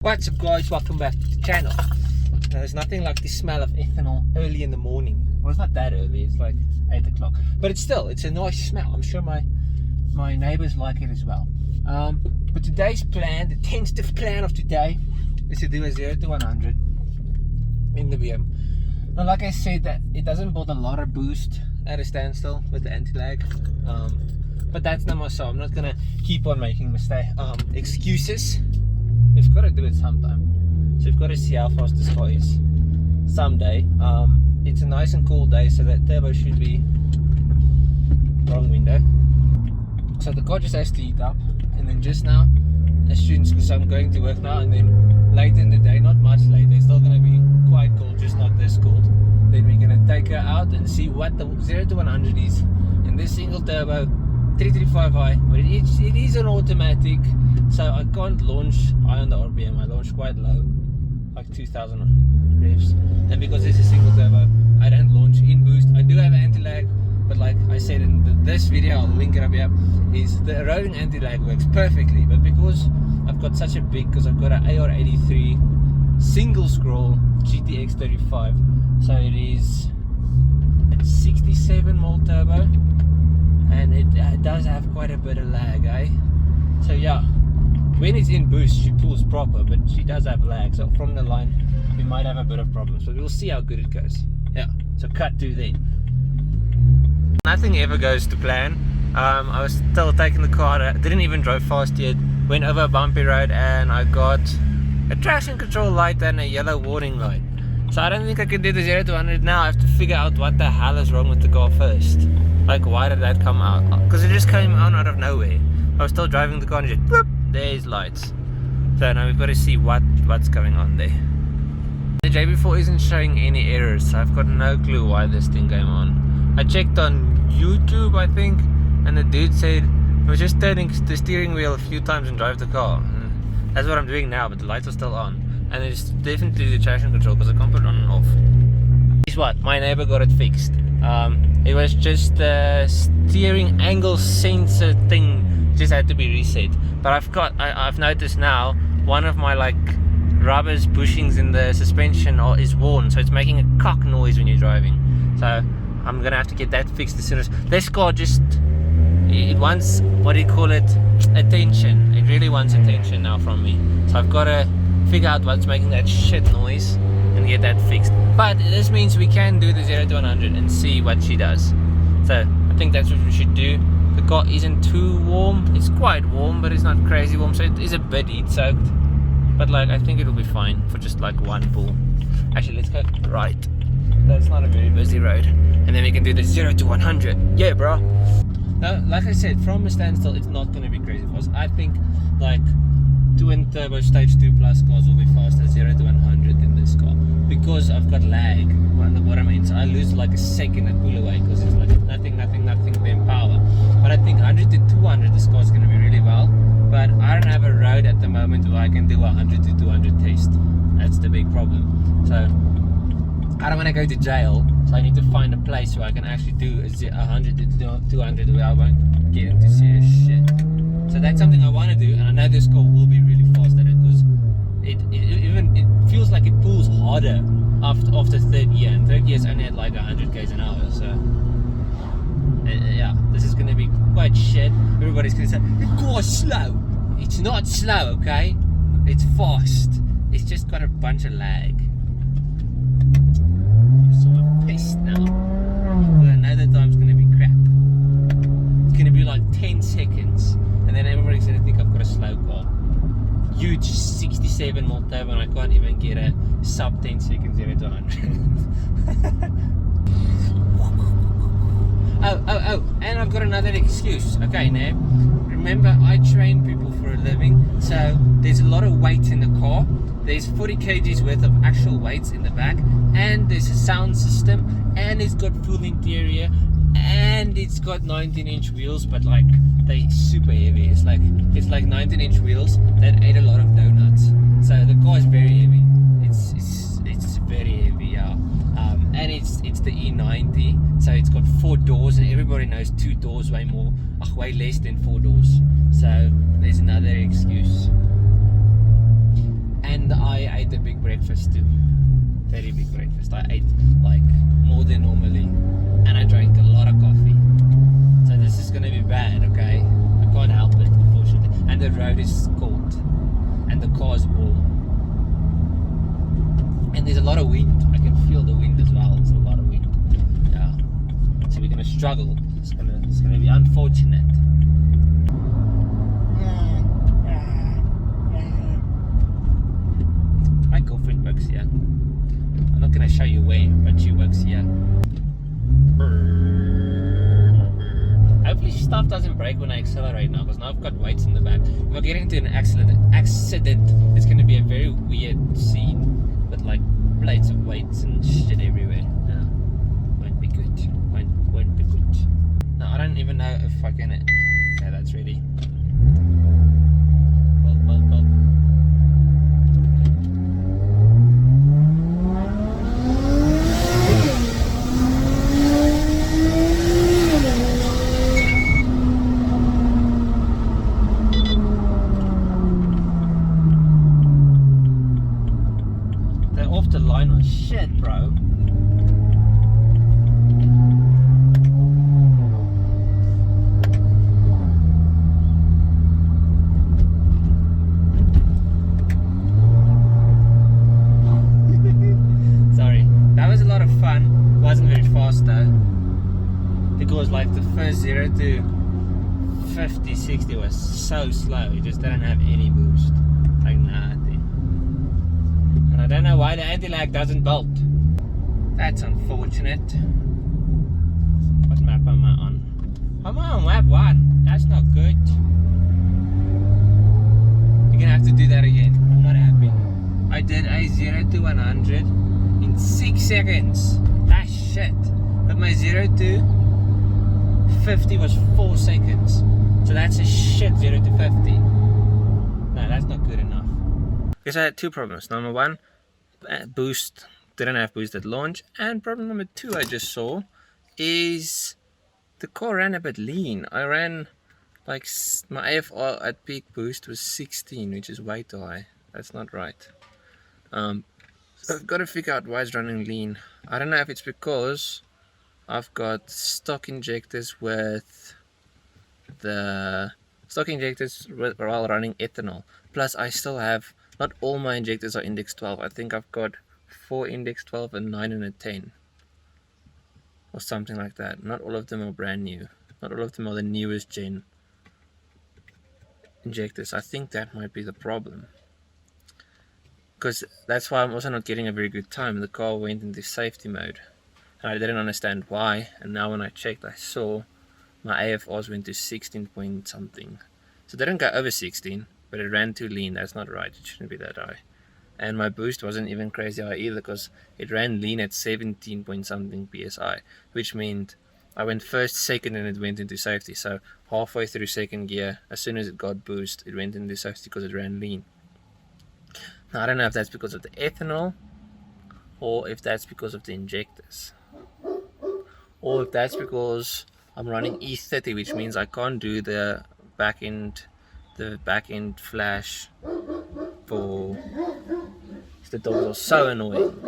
What's up guys, welcome back to the channel. There's nothing like the smell of ethanol early in the morning. Well, it's not that early, it's like 8 o'clock. But it's a nice smell. I'm sure my neighbors like it as well. But today's plan, the tentative plan of today, is to do a 0 to 100 in the BM. Now like I said, that it doesn't build a lot of boost at a standstill with the anti-lag. But that's not my soul. I'm not gonna keep on making excuses. We've got to do it sometime, so we've got to see how fast this car is someday. It's a nice and cool day, so that turbo should be wrong window. So the car just has to heat up, and then just now, as soon as, because I'm going to work now, and then later in the day, not much later, it's still going to be quite cold, just not this cold. Then we're going to take her out and see what the 0 to 100 is in this single turbo 335i, but it is an automatic, so I can't launch high on the RPM. I launch quite low, like 2000 revs, and because it's a single turbo, I don't launch in boost. I do have anti-lag, but like I said in this video, I'll link it up here, is the rolling anti-lag works perfectly, but because I've got such a big, because I've got an AR83 single scroll Gtx35, so it is a 67 mil turbo, and it does have quite a bit of lag, so yeah, when it's in boost she pulls proper, but she does have lag, so from the line we might have a bit of problems, but we'll see how good it goes. Yeah, so cut to then. Nothing ever goes to plan. I was still taking the car, I didn't even drive fast yet, went over a bumpy road and I got a traction control light and a yellow warning light. So I don't think I can do the 0 to 100 now. I have to figure out what the hell is wrong with the car first. Like, why did that come out? Because it just came on out of nowhere. I was still driving the car and just whoop, there's lights. So now we've got to see what's going on there. The JB4 isn't showing any errors, so I've got no clue why this thing came on. I checked on YouTube, I think, and the dude said it was just turning the steering wheel a few times and drive the car. And that's what I'm doing now, but the lights are still on. And it's definitely the traction control, because I can't put it on and off. Guess what? My neighbor got it fixed. It was just the steering angle sensor thing just had to be reset. But I've noticed now one of my like rubbers bushings in the suspension is worn, so it's making a cock noise when you're driving. So I'm gonna have to get that fixed as soon as this car it wants, what do you call it, attention. It really wants attention now from me. So I've got to figure out what's making that shit noise and get that fixed. But this means we can do the 0 to 100 and see what she does. So I think that's what we should do. The car isn't too warm. It's quite warm, but it's not crazy warm, so it is a bit heat soaked. But like, I think it'll be fine for just like one pull. Actually, let's go right. That's not a very busy road, and then we can do the 0 to 100. Yeah, bro. Now, like I said, from a standstill, it's not going to be crazy fast. I think like twin turbo stage 2 plus cars will be faster 0 to 100 in this car, because I've got lag on the bottom end, so I lose like a second at pull away, because it's like nothing then power. But I think 100 to 200 this car is going to be really well, but I don't have a road at the moment where I can do a 100 to 200 test. That's the big problem. So I don't want to go to jail, so I need to find a place where I can actually do a 100 to 200 where I won't get into serious shit. So that's something I want to do, and I know this car will be really fast at it, because it feels like it pulls harder after third year, and third year is only at like 100 k's an hour. So yeah, this is going to be quite shit. Everybody's going to say the car's slow. It's not slow, okay? It's fast. It's just got a bunch of lag. I'm sort of pissed now. Well, I know the time's going to be crap. It's going to be like 10 seconds. And then everybody's going to think I've got a slow car. Huge 67 mil turbo, and I can't even get a sub 10 seconds 0 to 100. Oh, and I've got another excuse. Okay, now, remember I train people for a living, so there's a lot of weight in the car. There's 40 kgs worth of actual weights in the back, and there's a sound system, and it's got full interior, and it's got 19-inch wheels, but like they're super heavy. It's like 19-inch wheels that ate a lot of donuts. So the car is very heavy. It's very heavy, yeah. And it's the E90, so it's got 4 doors, and everybody knows 2 doors way less than 4 doors. So there's another excuse. ate a big breakfast too. Very big breakfast. I ate like more than normally, and I drank a lot of coffee. So this is gonna be bad, okay? I can't help it, unfortunately. And the road is cold, and the car's warm, and there's a lot of wind. I can feel the wind as well. There's a lot of wind. Yeah. So we're gonna struggle. It's gonna be unfortunate. My girlfriend works here. I'm not gonna show you where, but she works here. Hopefully stuff doesn't break when I accelerate now, because now I've got weights in the back. If I get into an accident, it's gonna be a very weird scene with like plates of weights and shit everywhere. No, won't be good. Won't be good. No, I don't even know if I can. Okay, that's ready. Bolt. The line was shit, bro. Sorry, that was a lot of fun. Wasn't very fast though, because like the first 0 to 50, 60 was so slow. You just didn't have any boost, like nothing. I don't know why the anti-lag doesn't bolt. That's unfortunate. What map am I on? I'm on map 1. That's not good. You're gonna have to do that again. I'm not happy. I did a 0 to 100 in 6 seconds. That's shit. But my 0 to 50 was 4 seconds. So that's a shit 0 to 50. No, that's not good enough. Because I had two problems. Number one, boost didn't have boost at launch, and problem number two I just saw is the car ran a bit lean. I ran like my AFR at peak boost was 16, which is way too high. That's not right. So I've got to figure out why it's running lean. I don't know if it's because I've got stock injectors with the stock injectors while running ethanol. Plus I still have, not all my injectors are index 12. I think I've got 4 index 12 and 9 and a 10. Or something like that. Not all of them are brand new. Not all of them are the newest gen injectors. I think that might be the problem. Because that's why I'm also not getting a very good time. The car went into safety mode. And I didn't understand why. And now when I checked, I saw my AFRs went to 16 point something. So they didn't go over 16. But it ran too lean. That's not right. It shouldn't be that high. And my boost wasn't even crazy high either, because it ran lean at 17 point something psi, which meant I went first, second, and it went into safety. So halfway through second gear, as soon as it got boost, it went into safety because it ran lean. Now I don't know if that's because of the ethanol, or if that's because of the injectors, or if that's because I'm running E30, which means I can't do the back end flash for the dogs are so annoying.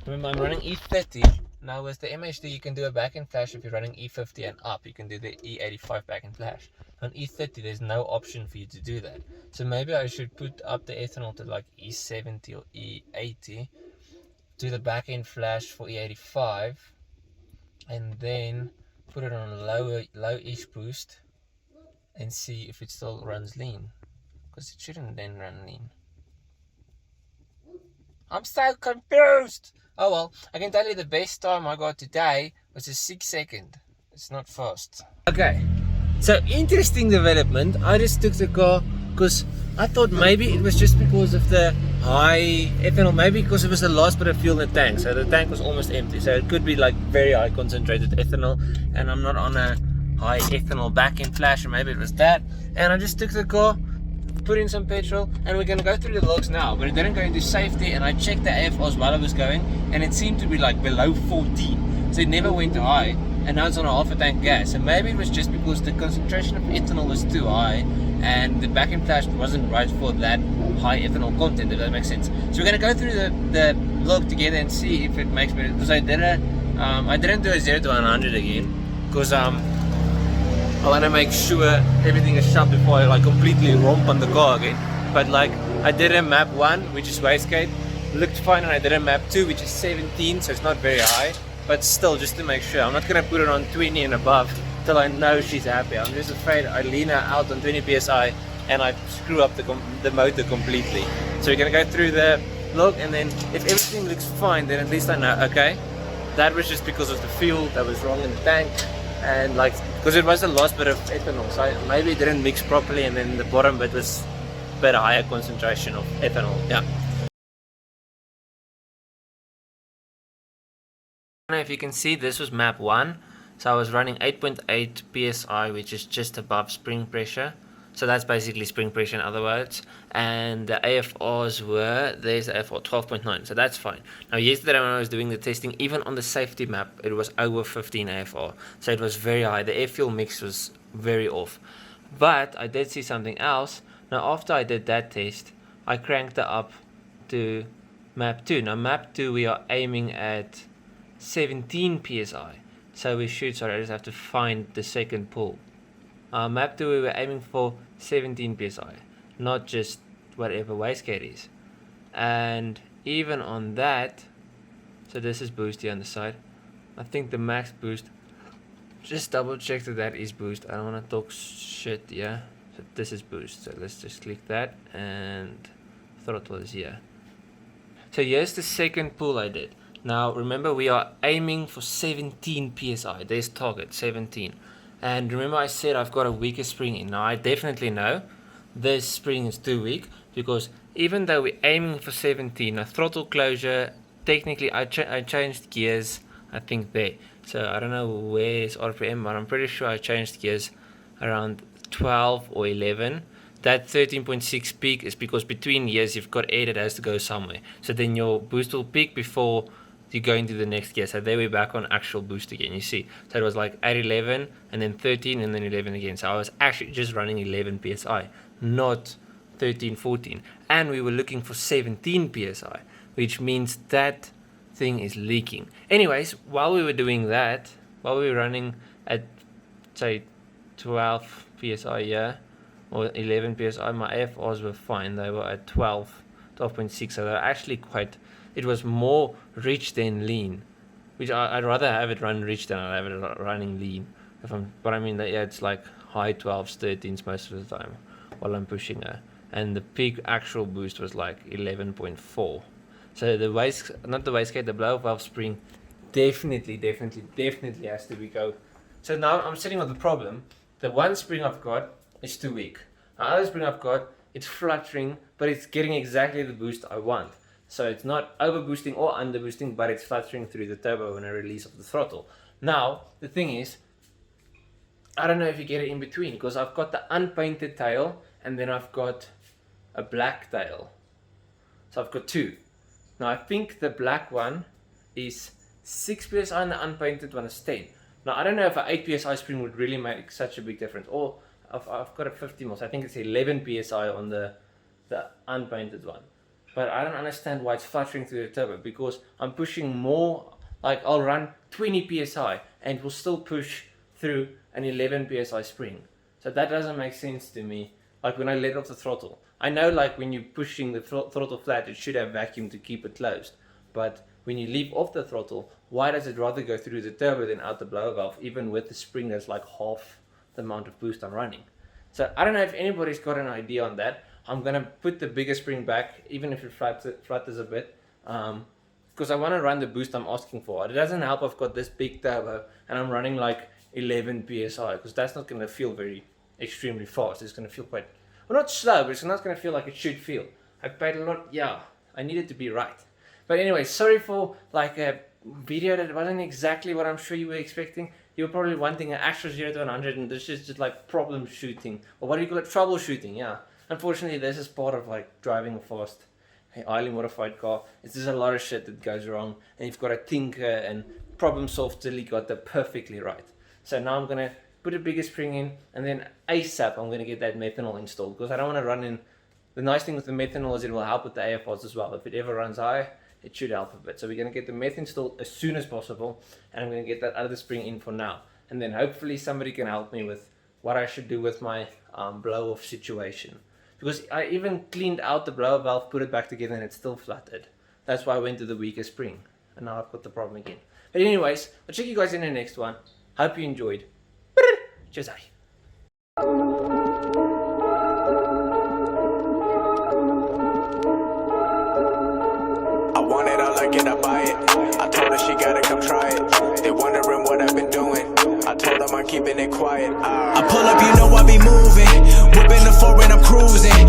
Remember, I'm running E30 now. With the MHD you can do a back end flash. If you're running E50 and up, you can do the E85 back end flash. On E30 there's no option for you to do that, so maybe I should put up the ethanol to like E70 or E80, do the back end flash for E85, and then put it on a low-ish boost and see if it still runs lean, because it shouldn't then run lean. I'm so confused. Oh well, I can tell you the best time I got today was a 6 second. It's not fast. Okay, so interesting development. I just took the car because I thought maybe it was just because of the high ethanol, maybe because it was the last bit of fuel in the tank, so the tank was almost empty, so it could be like very high concentrated ethanol, and I'm not on a high ethanol back in flash, or maybe it was that. And I just took the car, put in some petrol, and we're going to go through the logs now, but it didn't go into safety, and I checked the AFRs while I was going, and it seemed to be like below 14, so it never went too high, and now it's on a half a tank gas. So maybe it was just because the concentration of ethanol was too high and the back in flash wasn't right for that high ethanol content, if that makes sense. So we're going to go through the log together and see if it makes better. Because I didn't do a 0 to 100 again, because I want to make sure everything is sharp before I like completely romp on the car again. But like I did a map 1, which is wastegate, looked fine, and I did a map 2, which is 17, so it's not very high, but still, just to make sure. I'm not going to put it on 20 and above till I know she's happy. I'm just afraid I lean her out on 20 psi and I screw up the motor completely. So we're going to go through the log, and then if everything looks fine, then at least I know, okay, that was just because of the fuel that was wrong in the tank, and like, because it was the last bit of ethanol, so maybe it didn't mix properly, and then the bottom bit was a bit higher concentration of ethanol. Yeah. If you can see, this was map 1, so I was running 8.8 psi, which is just above spring pressure. So that's basically spring pressure in other words. And the AFRs were, there's the AFR 12.9, so that's fine. Now yesterday when I was doing the testing, even on the safety map, it was over 15 AFR. So it was very high. The air fuel mix was very off. But I did see something else. Now after I did that test, I cranked it up to map 2. Now map 2 we are aiming at 17 psi. So we should, sorry, I just have to find the second pull. Map 2 we were aiming for 17 psi, not just whatever wastegate is. And even on that, so this is boost here on the side. I think the max boost, just double check that is boost. I don't want to talk shit, yeah. So this is boost. So let's just click that, and throttle is here. So here's the second pull I did. Now remember, we are aiming for 17 psi. There's target 17. And remember I said I've got a weaker spring in. Now I definitely know this spring is too weak, because even though we're aiming for 17, a throttle closure, technically I changed gears, I think there. So I don't know where's RPM, but I'm pretty sure I changed gears around 12 or 11. That 13.6 peak is because between years you've got air that has to go somewhere. So then your boost will peak before you go into the next gear. So there we're back on actual boost again, you see. So it was like at 11 and then 13 and then 11 again. So I was actually just running 11 psi, not 13, 14. And we were looking for 17 psi, which means that thing is leaking. Anyways, while we were doing that, while we were running at say 12 psi, yeah, or 11 psi, my AFRs were fine. They were at 12.6, so they're actually quite, it was more rich than lean, which I'd rather have it run rich than I'd have it running lean. But I mean, yeah, it's like high 12s, 13s most of the time while I'm pushing her. And the peak actual boost was like 11.4. So the the blow valve spring definitely has to be go. So now I'm sitting with the problem. The one spring I've got is too weak. The other spring I've got, it's fluttering, but it's getting exactly the boost I want. So it's not over boosting or under boosting, but it's fluttering through the turbo when I release of the throttle. Now, the thing is, I don't know if you get it in between, because I've got the unpainted tail, and then I've got a black tail. So I've got two. Now I think the black one is 6 psi and the unpainted one is 10. Now I don't know if an 8 psi spring would really make such a big difference. Or I've got a 50 mils. I think it's 11 psi on the unpainted one. But I don't understand why it's fluttering through the turbo, because I'm pushing more, like I'll run 20 psi and it will still push through an 11 psi spring. So that doesn't make sense to me. Like when I let off the throttle, I know like when you're pushing the throttle flat, it should have vacuum to keep it closed. But when you leave off the throttle, why does it rather go through the turbo than out the blower valve, even with the spring that's like half the amount of boost I'm running? So I don't know if anybody's got an idea on that. I'm going to put the bigger spring back, even if it flutters a bit, because I want to run the boost I'm asking for. It doesn't help I've got this big turbo and I'm running like 11 psi, because that's not going to feel very extremely fast. It's going to feel quite, well, not slow, but it's not going to feel like it should feel. I paid a lot, yeah, I need it to be right. But anyway, sorry for like a video that wasn't exactly what I'm sure you were expecting. You were probably wanting an actual 0 to 100, and this is just like problem shooting, or what do you call it, troubleshooting, yeah. Unfortunately, this is part of like driving a fast, highly modified car. It's just a lot of shit that goes wrong, and you've got to tinker and problem solve till you got that perfectly right. So now I'm going to put a bigger spring in, and then ASAP I'm going to get that methanol installed, because I don't want to run in The nice thing with the methanol is it will help with the AFRs as well. If it ever runs high, it should help a bit. So we're going to get the meth installed as soon as possible, and I'm going to get that other spring in for now. And then hopefully somebody can help me with what I should do with my blow-off situation. Because I even cleaned out the blower valve, put it back together, and it's still flooded. That's why I went to the weaker spring. And now I've got the problem again. But anyways, I'll check you guys in the next one. Hope you enjoyed. Cheers. Get up by it. I told her she gotta come try it. They wondering what I've been doing. I told them I'm keeping it quiet. I pull up, you know I be moving. Whipping the foreign, I'm cruising.